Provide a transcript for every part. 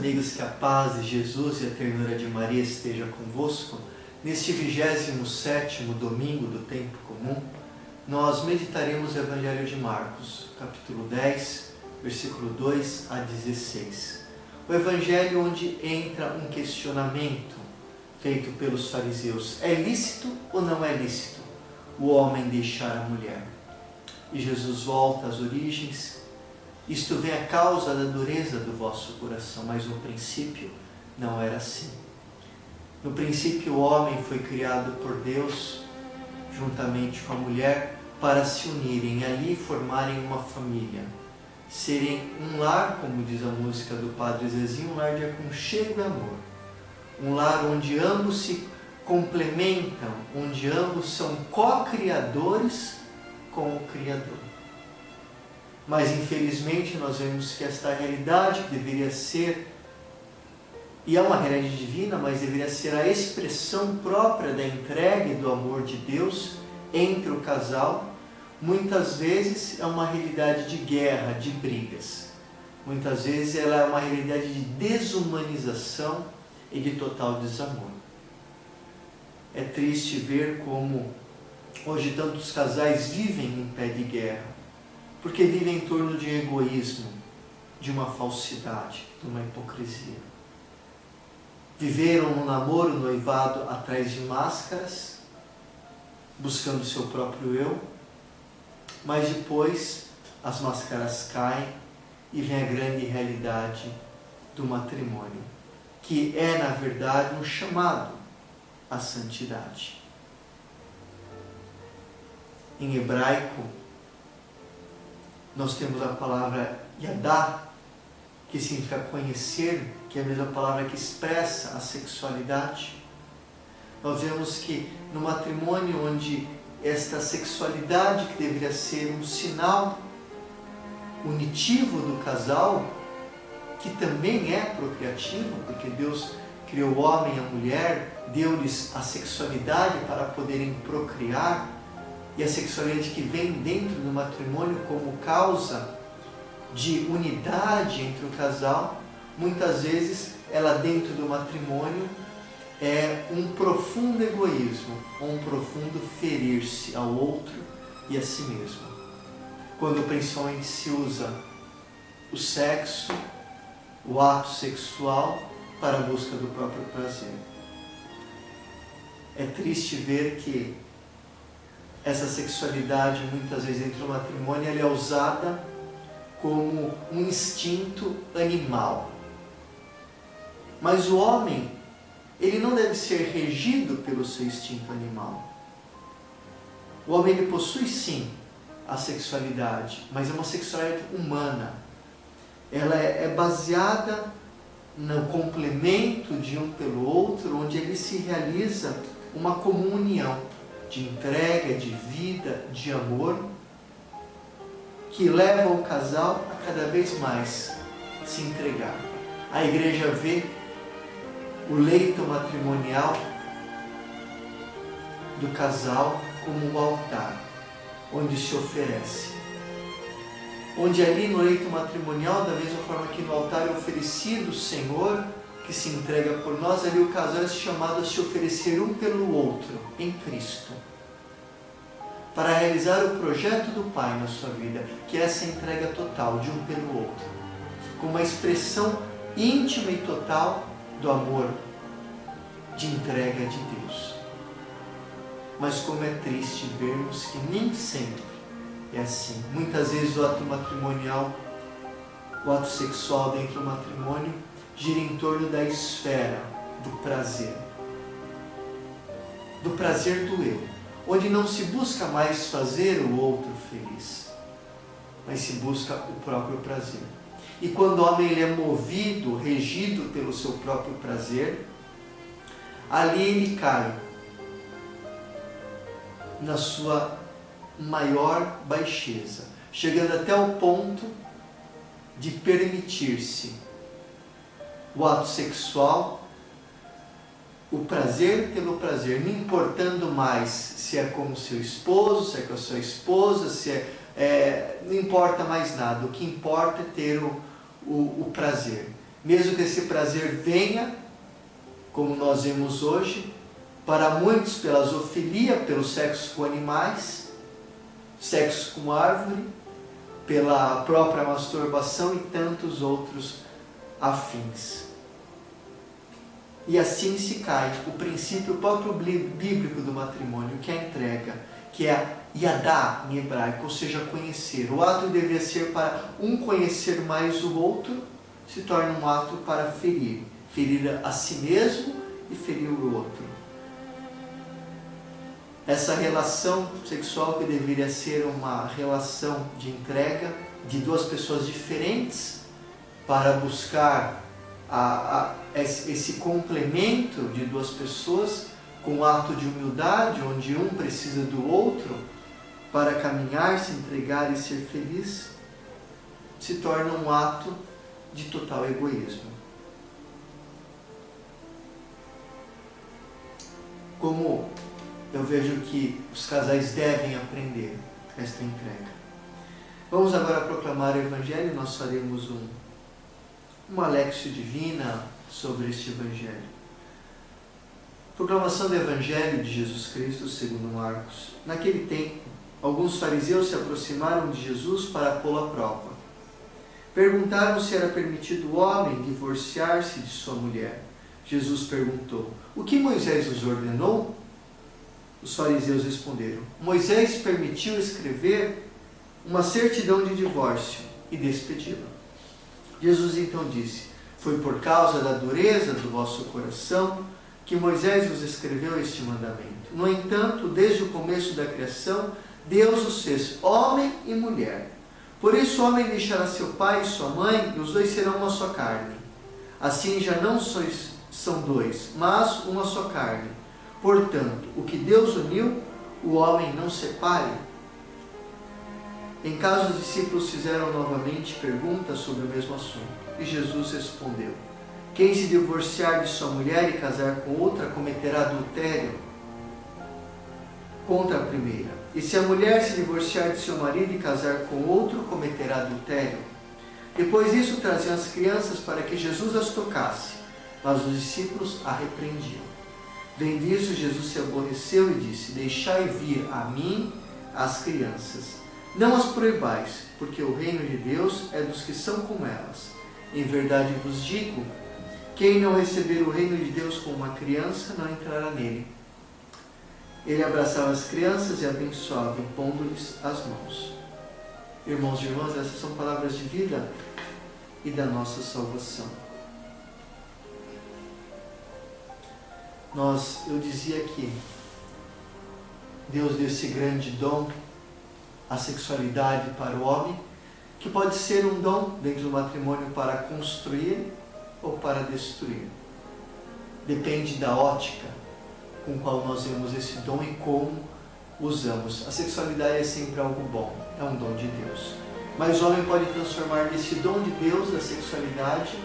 amigos, que a paz de Jesus e a ternura de Maria esteja convosco. Neste 27º domingo do tempo comum, nós meditaremos o Evangelho de Marcos, capítulo 10, versículo 2 a 16. O Evangelho onde entra um questionamento feito pelos fariseus: é lícito ou não é lícito o homem deixar a mulher? E Jesus volta às origens. Isto vem a causa da dureza do vosso coração, mas no princípio não era assim. No princípio o homem foi criado por Deus, juntamente com a mulher, para se unirem e ali formarem uma família. Serem um lar, como diz a música do Padre Zezinho, um lar de aconchego e amor. Um lar onde ambos se complementam, onde ambos são co-criadores com o Criador. Mas infelizmente nós vemos que esta realidade que deveria ser, e é uma realidade divina, mas deveria ser a expressão própria da entrega e do amor de Deus entre o casal, muitas vezes é uma realidade de guerra, de brigas. Muitas vezes ela é uma realidade de desumanização e de total desamor. É triste ver como hoje tantos casais vivem em pé de guerra, porque vivem em torno de um egoísmo, de uma falsidade, de uma hipocrisia. Viveram no namoro, no noivado, atrás de máscaras, buscando o seu próprio eu, mas depois as máscaras caem e vem a grande realidade do matrimônio, que é, na verdade, um chamado à santidade. Em hebraico, nós temos a palavra yadá, que significa conhecer, que é a mesma palavra que expressa a sexualidade. Nós vemos que no matrimônio, onde esta sexualidade, que deveria ser um sinal unitivo do casal, que também é procriativo, porque Deus criou o homem e a mulher, deu-lhes a sexualidade para poderem procriar, e a sexualidade que vem dentro do matrimônio como causa de unidade entre o casal, muitas vezes ela dentro do matrimônio é um profundo egoísmo, um profundo ferir-se ao outro e a si mesmo. Quando principalmente se usa o sexo, o ato sexual, para a busca do próprio prazer. É triste ver que essa sexualidade, muitas vezes dentro do matrimônio, ela é usada como um instinto animal. Mas o homem, ele não deve ser regido pelo seu instinto animal. O homem, ele possui sim a sexualidade, mas é uma sexualidade humana. Ela é baseada no complemento de um pelo outro, onde ele se realiza uma comum união de entrega, de vida, de amor, que leva o casal a cada vez mais se entregar. A igreja vê o leito matrimonial do casal como um altar, onde se oferece. Onde ali no leito matrimonial, da mesma forma que no altar é oferecido o Senhor, que se entrega por nós, ali o casal é chamado a se oferecer um pelo outro, em Cristo, para realizar o projeto do Pai na sua vida, que é essa entrega total de um pelo outro, com uma expressão íntima e total do amor, de entrega de Deus. Mas como é triste vermos que nem sempre é assim. Muitas vezes o ato matrimonial, o ato sexual dentro do matrimônio, gira em torno da esfera do prazer do eu, onde não se busca mais fazer o outro feliz, mas se busca o próprio prazer. E quando o homem ele é movido, regido pelo seu próprio prazer, ali ele cai na sua maior baixeza, chegando até o ponto de permitir-se o ato sexual, o prazer pelo prazer, não importando mais se é com o seu esposo, se é com a sua esposa, não importa mais nada. O que importa é ter o prazer. mesmo que esse prazer venha, como nós vemos hoje, para muitos pela zoofilia, pelo sexo com animais, sexo com árvore, pela própria masturbação e tantos outros afins. E assim se cai o princípio próprio bíblico do matrimônio, que é a entrega, que é yadá em hebraico, ou seja, conhecer. O ato deveria ser para um conhecer mais o outro, se torna um ato para ferir a si mesmo e ferir o outro. Essa relação sexual que deveria ser uma relação de entrega de duas pessoas diferentes para buscar esse complemento de duas pessoas com um ato de humildade, onde um precisa do outro para caminhar, se entregar e ser feliz, se torna um ato de total egoísmo. Como eu vejo que os casais devem aprender esta entrega. Vamos agora proclamar o Evangelho. Nós faremos uma Lexio Divina sobre este Evangelho. Proclamação do Evangelho de Jesus Cristo segundo Marcos. Naquele tempo, alguns fariseus se aproximaram de Jesus para pô-lo à prova. Perguntaram se era permitido o homem divorciar-se de sua mulher. Jesus perguntou: o que Moisés os ordenou? Os fariseus responderam: Moisés permitiu escrever uma certidão de divórcio e despedi-la. Jesus então disse: foi por causa da dureza do vosso coração que Moisés vos escreveu este mandamento. No entanto, desde o começo da criação, Deus os fez homem e mulher. Por isso o homem deixará seu pai e sua mãe, e os dois serão uma só carne. Assim já não são dois, mas uma só carne. Portanto, o que Deus uniu, o homem não separe. Em casa, os discípulos fizeram novamente perguntas sobre o mesmo assunto. E Jesus respondeu: quem se divorciar de sua mulher e casar com outra, cometerá adultério contra a primeira. E se a mulher se divorciar de seu marido e casar com outro, cometerá adultério. Depois disso, traziam as crianças para que Jesus as tocasse, mas os discípulos a repreendiam. Vendo isso, Jesus se aborreceu e disse: deixai vir a mim as crianças, não as proibais, porque o reino de Deus é dos que são como elas. Em verdade vos digo, quem não receber o reino de Deus como uma criança, não entrará nele. Ele abraçava as crianças e abençoava, impondo-lhes as mãos. Irmãos e irmãs, essas são palavras de vida e da nossa salvação. Eu dizia que Deus deu esse grande dom, a sexualidade para o homem, que pode ser um dom dentro do matrimônio para construir ou para destruir. Depende da ótica com qual nós vemos esse dom e como usamos. A sexualidade é sempre algo bom, é um dom de Deus. Mas o homem pode transformar desse dom de Deus, da sexualidade,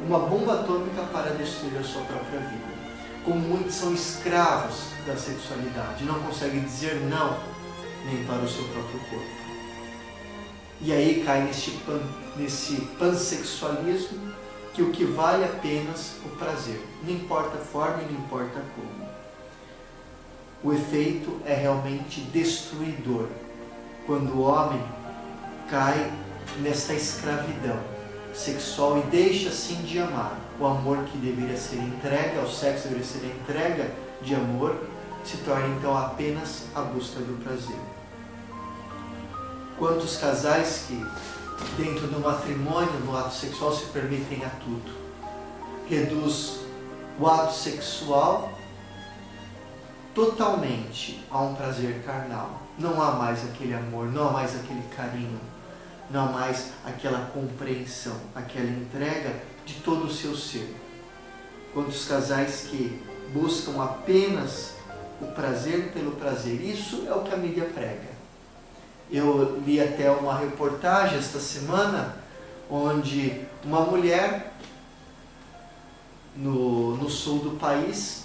uma bomba atômica para destruir a sua própria vida. Como muitos são escravos da sexualidade, não conseguem dizer não nem para o seu próprio corpo. E aí cai nesse pansexualismo, que o que vale apenas o prazer. Não importa a forma e não importa como. O efeito é realmente destruidor, quando o homem cai nesta escravidão sexual e deixa assim de amar. O amor que deveria ser entrega, o sexo deveria ser a entrega de amor, se torna então apenas a busca do prazer. Quantos casais que dentro do matrimônio, no ato sexual, se permitem a tudo. Reduz o ato sexual totalmente a um prazer carnal. Não há mais aquele amor, não há mais aquele carinho, não há mais aquela compreensão, aquela entrega de todo o seu ser. Quantos casais que buscam apenas o prazer pelo prazer. Isso é o que a mídia prega. Eu li até uma reportagem esta semana, onde uma mulher no sul do país,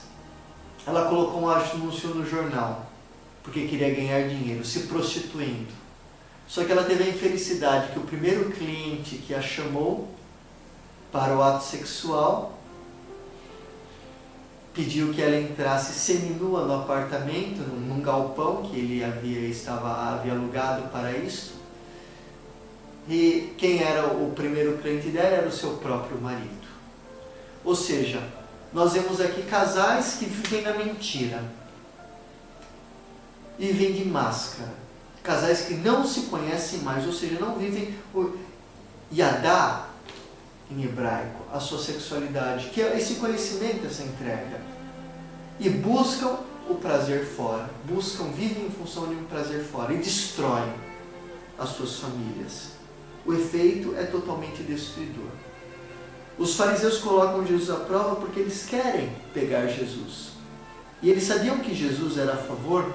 ela colocou um anúncio no jornal, porque queria ganhar dinheiro, se prostituindo. Só que ela teve a infelicidade que o primeiro cliente que a chamou para o ato sexual, pediu que ela entrasse seminua no apartamento, num galpão que ele havia alugado para isso. E quem era o primeiro crente dela era o seu próprio marido. Ou seja, nós vemos aqui casais que vivem na mentira, vivem de máscara, casais que não se conhecem mais, ou seja, não vivem o yadá, em hebraico, a sua sexualidade, que é esse conhecimento, essa entrega, e buscam o prazer fora, vivem em função de um prazer fora e destroem as suas famílias. O efeito é totalmente destruidor. Os fariseus colocam Jesus à prova porque eles querem pegar Jesus. E eles sabiam que Jesus era a favor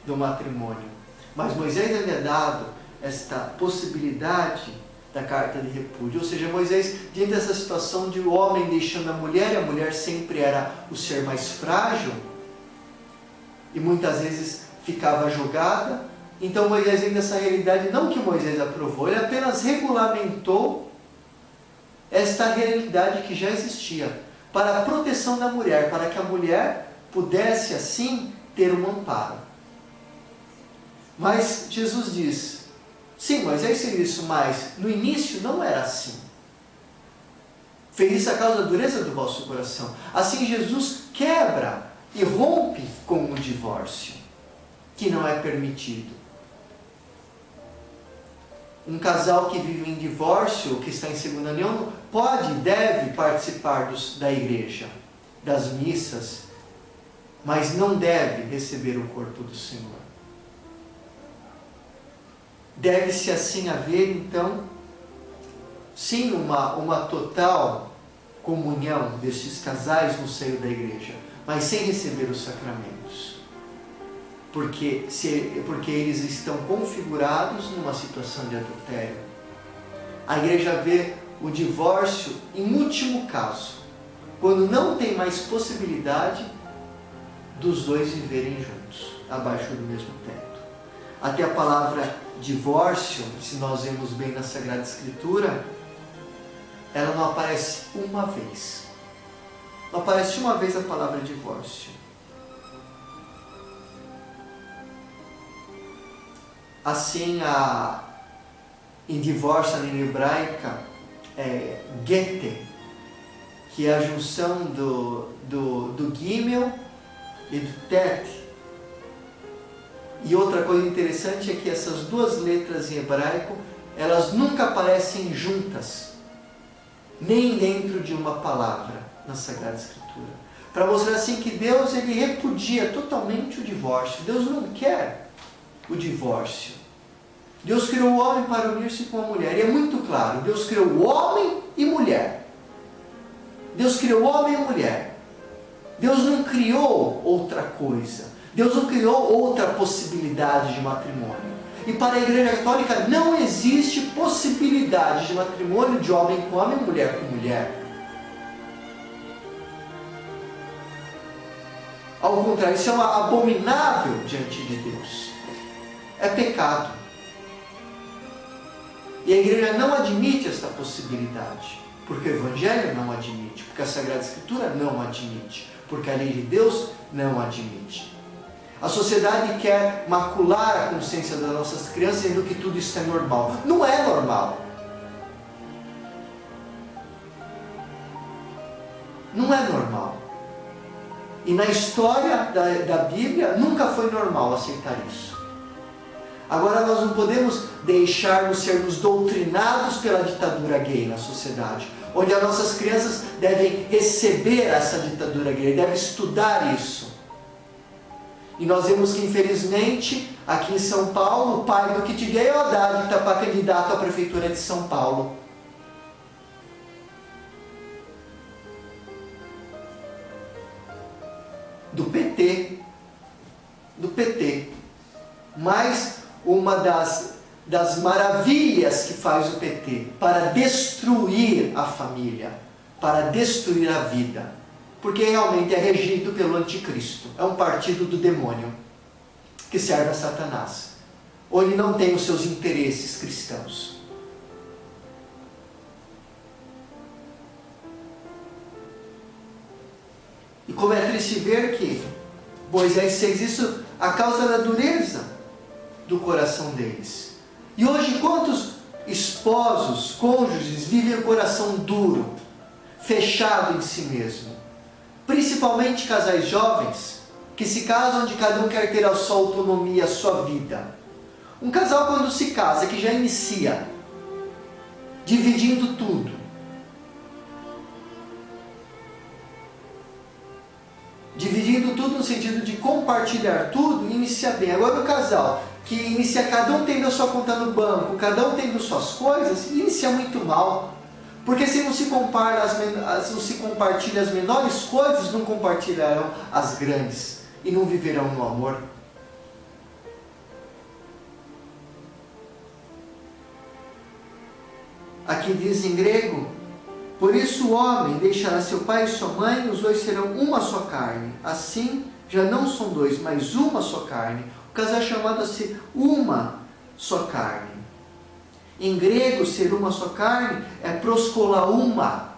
do matrimônio. Mas Moisés havia dado esta possibilidade da carta de repúdio. Ou seja, Moisés, diante dessa situação de o homem deixando a mulher sempre era o ser mais frágil, e muitas vezes ficava jogada. Então Moisés, vem dessa realidade, não que Moisés aprovou, ele apenas regulamentou esta realidade que já existia, para a proteção da mulher, para que a mulher pudesse assim ter um amparo. Mas Jesus diz, sim, Moisés fez isso, mas no início não era assim. Fez isso a causa da dureza do vosso coração. Assim Jesus quebra e rompe com o divórcio, que não é permitido. Um casal que vive em divórcio, que está em segunda união, pode e deve participar da igreja, das missas, mas não deve receber o corpo do Senhor. Deve-se assim haver, então, sim, uma total comunhão destes casais no seio da igreja, mas sem receber os sacramentos. Porque eles estão configurados numa situação de adultério. A igreja vê o divórcio em último caso, quando não tem mais possibilidade dos dois viverem juntos, abaixo do mesmo teto. Até a palavra divórcio, se nós vemos bem na Sagrada Escritura, ela não aparece uma vez. Não aparece uma vez a palavra divórcio. Assim, em divórcio, na língua hebraica, é gete, que é a junção do gimel e do tet. E outra coisa interessante é que essas duas letras em hebraico, elas nunca aparecem juntas, nem dentro de uma palavra na Sagrada Escritura. Para mostrar assim que Deus, ele repudia totalmente o divórcio. Deus não quer o divórcio. Deus criou o homem para unir-se com a mulher. E é muito claro, Deus criou o homem e mulher. Deus criou o homem e mulher. Deus não criou outra coisa. Deus não criou outra possibilidade de matrimônio. E para a Igreja Católica não existe possibilidade de matrimônio de homem com homem e mulher com mulher. Ao contrário, isso é abominável diante de Deus. É pecado. E a igreja não admite esta possibilidade, porque o Evangelho não admite, porque a Sagrada Escritura não admite, porque a lei de Deus não admite. A sociedade quer macular a consciência das nossas crianças, dizendo que tudo isso é normal. Não é normal. Não é normal. E na história da Bíblia, nunca foi normal aceitar isso. Agora nós não podemos deixarmos sermos doutrinados pela ditadura gay na sociedade, onde as nossas crianças devem receber essa ditadura gay, devem estudar isso. E nós vemos que, infelizmente, aqui em São Paulo, o pai do kit gay é o Haddad, que está para candidato à prefeitura de São Paulo. Do PT. Mas uma das maravilhas que faz o PT para destruir a família, para destruir a vida, porque realmente é regido pelo anticristo, é um partido do demônio que serve a Satanás, ou ele não tem os seus interesses cristãos. E como é triste ver que Moisés fez isso a causa da dureza do coração deles. E hoje quantos esposos, cônjuges, vivem o coração duro, fechado em si mesmo? Principalmente casais jovens, que se casam onde cada um quer ter a sua autonomia, a sua vida. Um casal quando se casa, que já inicia dividindo tudo. Dividindo tudo no sentido de compartilhar tudo, inicia bem. Agora o casal que inicia cada um tendo a sua conta no banco, cada um tendo suas coisas, inicia muito mal. Porque se não se compartilha as menores coisas, não compartilharão as grandes e não viverão no amor. Aqui diz em grego: por isso o homem deixará seu pai e sua mãe, os dois serão uma só carne. Assim, já não são dois, mas uma só carne. O casal é chamado a ser uma só carne. Em grego, ser uma só carne é proskolauma.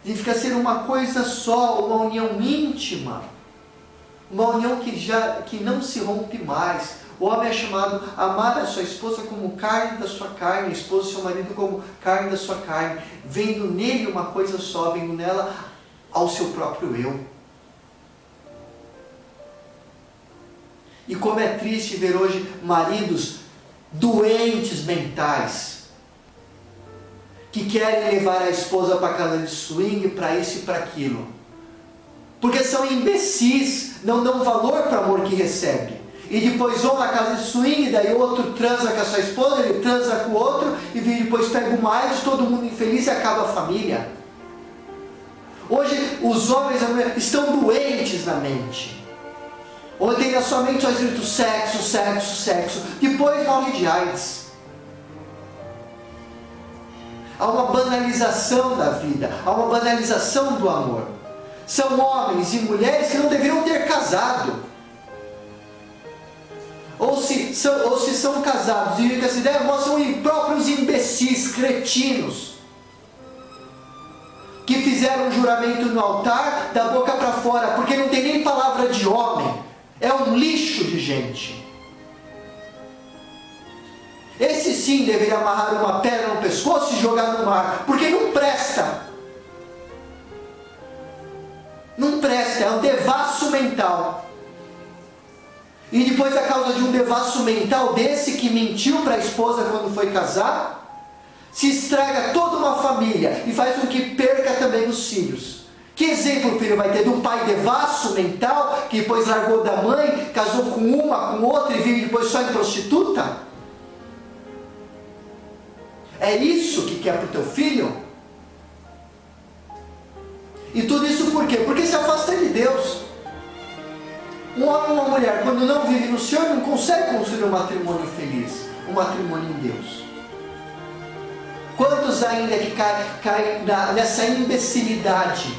Significa ser uma coisa só, uma união íntima. Uma união que não se rompe mais. O homem é chamado a amar a sua esposa como carne da sua carne, a esposa seu marido como carne da sua carne, vendo nele uma coisa só, vendo nela ao seu próprio eu. E como é triste ver hoje maridos doentes mentais, que querem levar a esposa para a casa de swing, para isso e para aquilo. Porque são imbecis, não dão valor para o amor que recebe. E depois vão na casa de swing, daí o outro transa com a sua esposa, ele transa com o outro, e depois pega o mais, todo mundo infeliz e acaba a família. Hoje os homens e as mulheres estão doentes na mente. Onde tem na sua mente só escrito sexo, sexo, sexo. Depois morre de AIDS. Há uma banalização da vida, há uma banalização do amor. São homens e mulheres que não deveriam ter casado. Ou se são casados e vivem com essa ideia, mostram impróprios imbecis, cretinos, que fizeram um juramento no altar da boca para fora, porque não tem nem palavra de homem. É um lixo de gente. Esse sim deveria amarrar uma pedra no pescoço e jogar no mar, porque não presta. Não presta, é um devasso mental. E depois, a causa de um devasso mental desse, que mentiu para a esposa quando foi casar, se estraga toda uma família e faz com que perca também os filhos. Que exemplo o filho vai ter de um pai devasso mental, que depois largou da mãe, casou com uma, com outra e vive depois só em prostituta? É isso que quer para o teu filho? E tudo isso por quê? Porque se afasta de Deus. Um homem ou uma mulher, quando não vive no Senhor, não consegue construir um matrimônio feliz, um matrimônio em Deus. Quantos ainda que caem nessa imbecilidade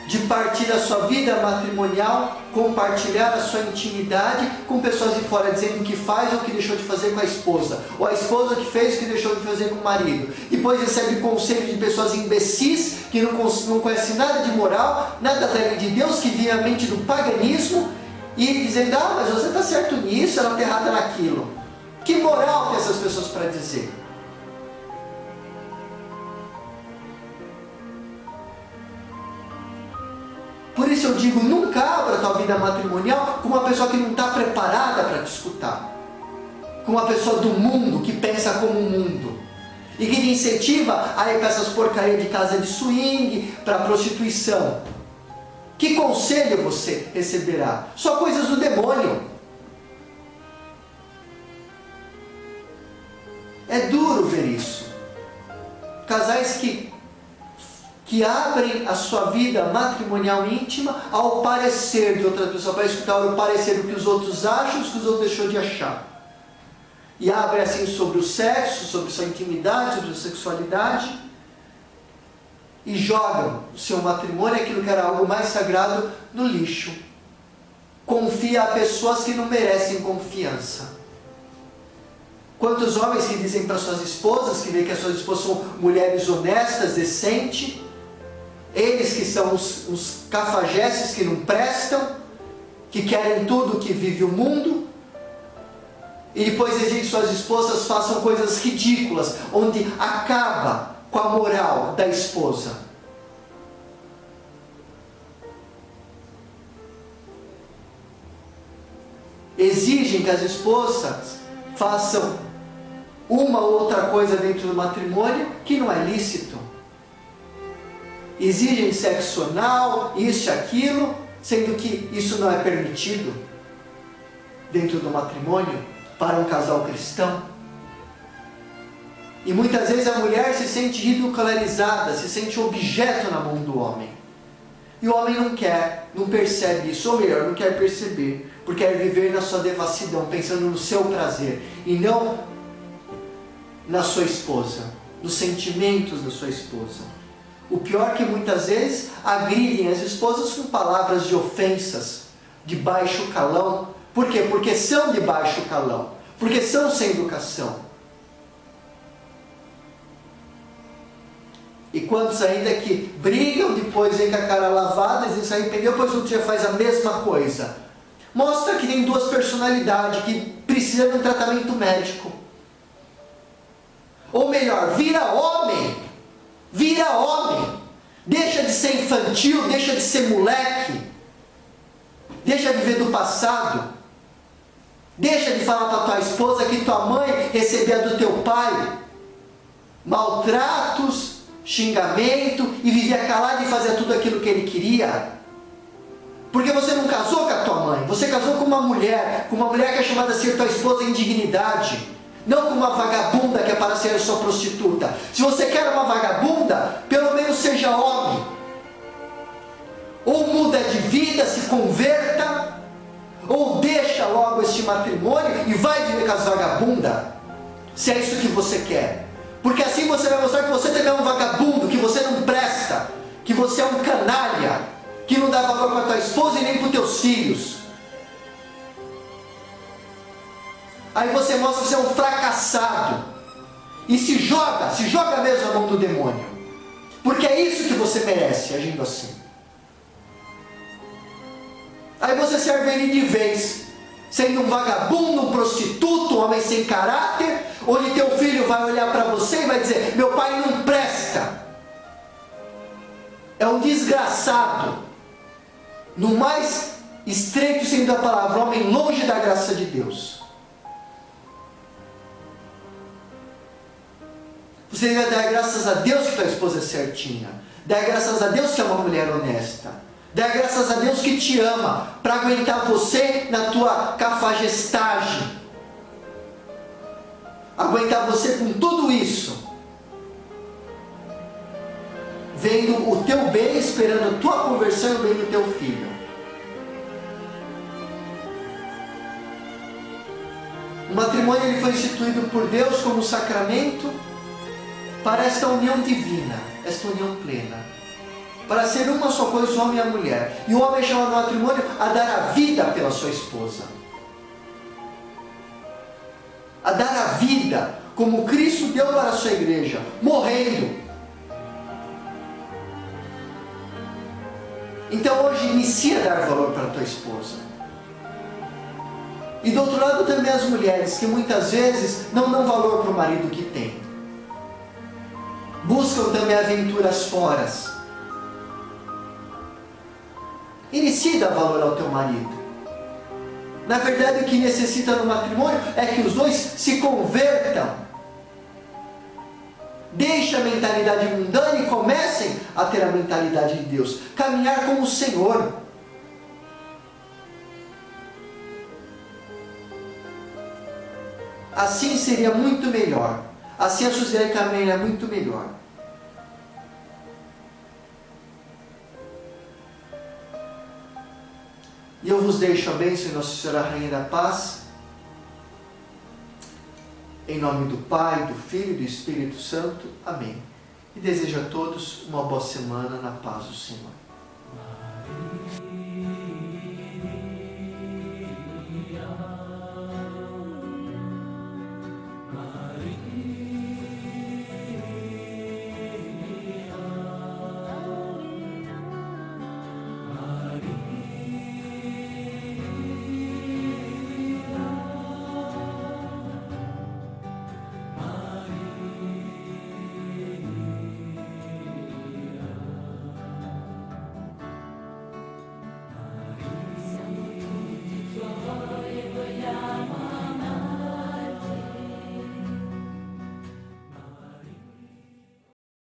de partir a sua vida matrimonial, compartilhar a sua intimidade com pessoas de fora, dizendo o que faz ou o que deixou de fazer com a esposa, ou a esposa que fez o que deixou de fazer com o marido. Depois recebe conselho de pessoas imbecis, que não conhecem nada de moral, nada da lei de Deus, que vivem a mente do paganismo, e dizendo: ah, mas você está certo nisso, ela está errada naquilo. Que moral tem essas pessoas para dizer? Por isso eu digo, nunca abra a tua vida matrimonial com uma pessoa que não está preparada para te escutar. Com uma pessoa do mundo, que pensa como o mundo. E que te incentiva a ir para essas porcarias de casa de swing, para prostituição. Que conselho você receberá? Só coisas do demônio. É duro ver isso. Casais que abrem a sua vida matrimonial íntima ao parecer de outra pessoa, para escutar o parecer do que os outros acham, o que os outros deixou de achar. E abrem assim sobre o sexo, sobre sua intimidade, sobre sua sexualidade, e jogam o seu matrimônio, aquilo que era algo mais sagrado, no lixo. Confia a pessoas que não merecem confiança. Quantos homens que dizem para suas esposas, que veem que as suas esposas são mulheres honestas, decentes, Eles que são os cafajestes que não prestam, que querem tudo que vive o mundo, e depois exigem que suas esposas façam coisas ridículas, onde acaba com a moral da esposa. Exigem que as esposas façam uma ou outra coisa dentro do matrimônio que não é lícito. Exigem sexo anal, isso e aquilo, sendo que isso não é permitido dentro do matrimônio para um casal cristão. E muitas vezes a mulher se sente ridicularizada, se sente objeto na mão do homem. E o homem não quer, não percebe isso, ou melhor, não quer perceber, porque quer viver na sua devassidão, pensando no seu prazer, e não na sua esposa, nos sentimentos da sua esposa. O pior é que muitas vezes agridem as esposas com palavras de ofensas, de baixo calão. Por quê? Porque são de baixo calão, porque são sem educação. E quantos ainda que brigam, depois vem com a cara lavada, dizem se arrependeu, depois outro dia faz a mesma coisa. Mostra que tem duas personalidades, que precisam de um tratamento médico. Ou melhor, vira homem, deixa de ser infantil, deixa de ser moleque, deixa de viver do passado, deixa de falar para tua esposa que tua mãe recebia do teu pai maltratos, xingamento, e vivia calado e fazia tudo aquilo que ele queria. Porque você não casou com a tua mãe, você casou com uma mulher que é chamada a ser tua esposa em dignidade, não com uma vagabunda que é para ser sua prostituta. Se você quer uma vagabunda, pelo menos seja homem. Ou muda de vida, se converta, ou deixa logo este matrimônio e vai viver com as vagabundas, se é isso que você quer. Porque assim você vai mostrar que você também é um vagabundo, que você não presta, que você é um canalha, que não dá valor para tua esposa e nem para os teus filhos. Aí você mostra que você é um fracassado e se joga mesmo na mão do demônio, porque é isso que você merece agindo assim. Aí você serve ele de vez, sendo um vagabundo, um prostituto, um homem sem caráter, onde teu filho vai olhar para você e vai dizer: meu pai não presta, é um desgraçado, no mais estreito sentido da palavra, homem longe da graça de Deus. Você deve dar graças a Deus que tua esposa é certinha, dar graças a Deus que é uma mulher honesta, dar graças a Deus que te ama, para aguentar você na tua cafajestagem, aguentar você com tudo isso, vendo o teu bem, esperando a tua conversão e o bem do teu filho. O matrimônio ele foi instituído por Deus como sacramento para esta união divina, esta união plena, para ser uma só coisa, o homem e a mulher. E o homem é chamado no matrimônio a dar a vida pela sua esposa, a dar a vida como Cristo deu para a sua igreja, morrendo. Então hoje inicia a dar valor para a tua esposa. E do outro lado também as mulheres, que muitas vezes não dão valor para o marido que tem, buscam também aventuras fora. Inicie a dar valor ao teu marido. Na verdade, o que necessita no matrimônio é que os dois se convertam, deixem a mentalidade mundana e comecem a ter a mentalidade de Deus, caminhar com o Senhor. Assim seria muito melhor. Assim a sociedade caminha muito melhor. E eu vos deixo a bênção, Nossa Senhora Rainha da Paz, em nome do Pai, do Filho e do Espírito Santo. Amém. E desejo a todos uma boa semana na paz do Senhor.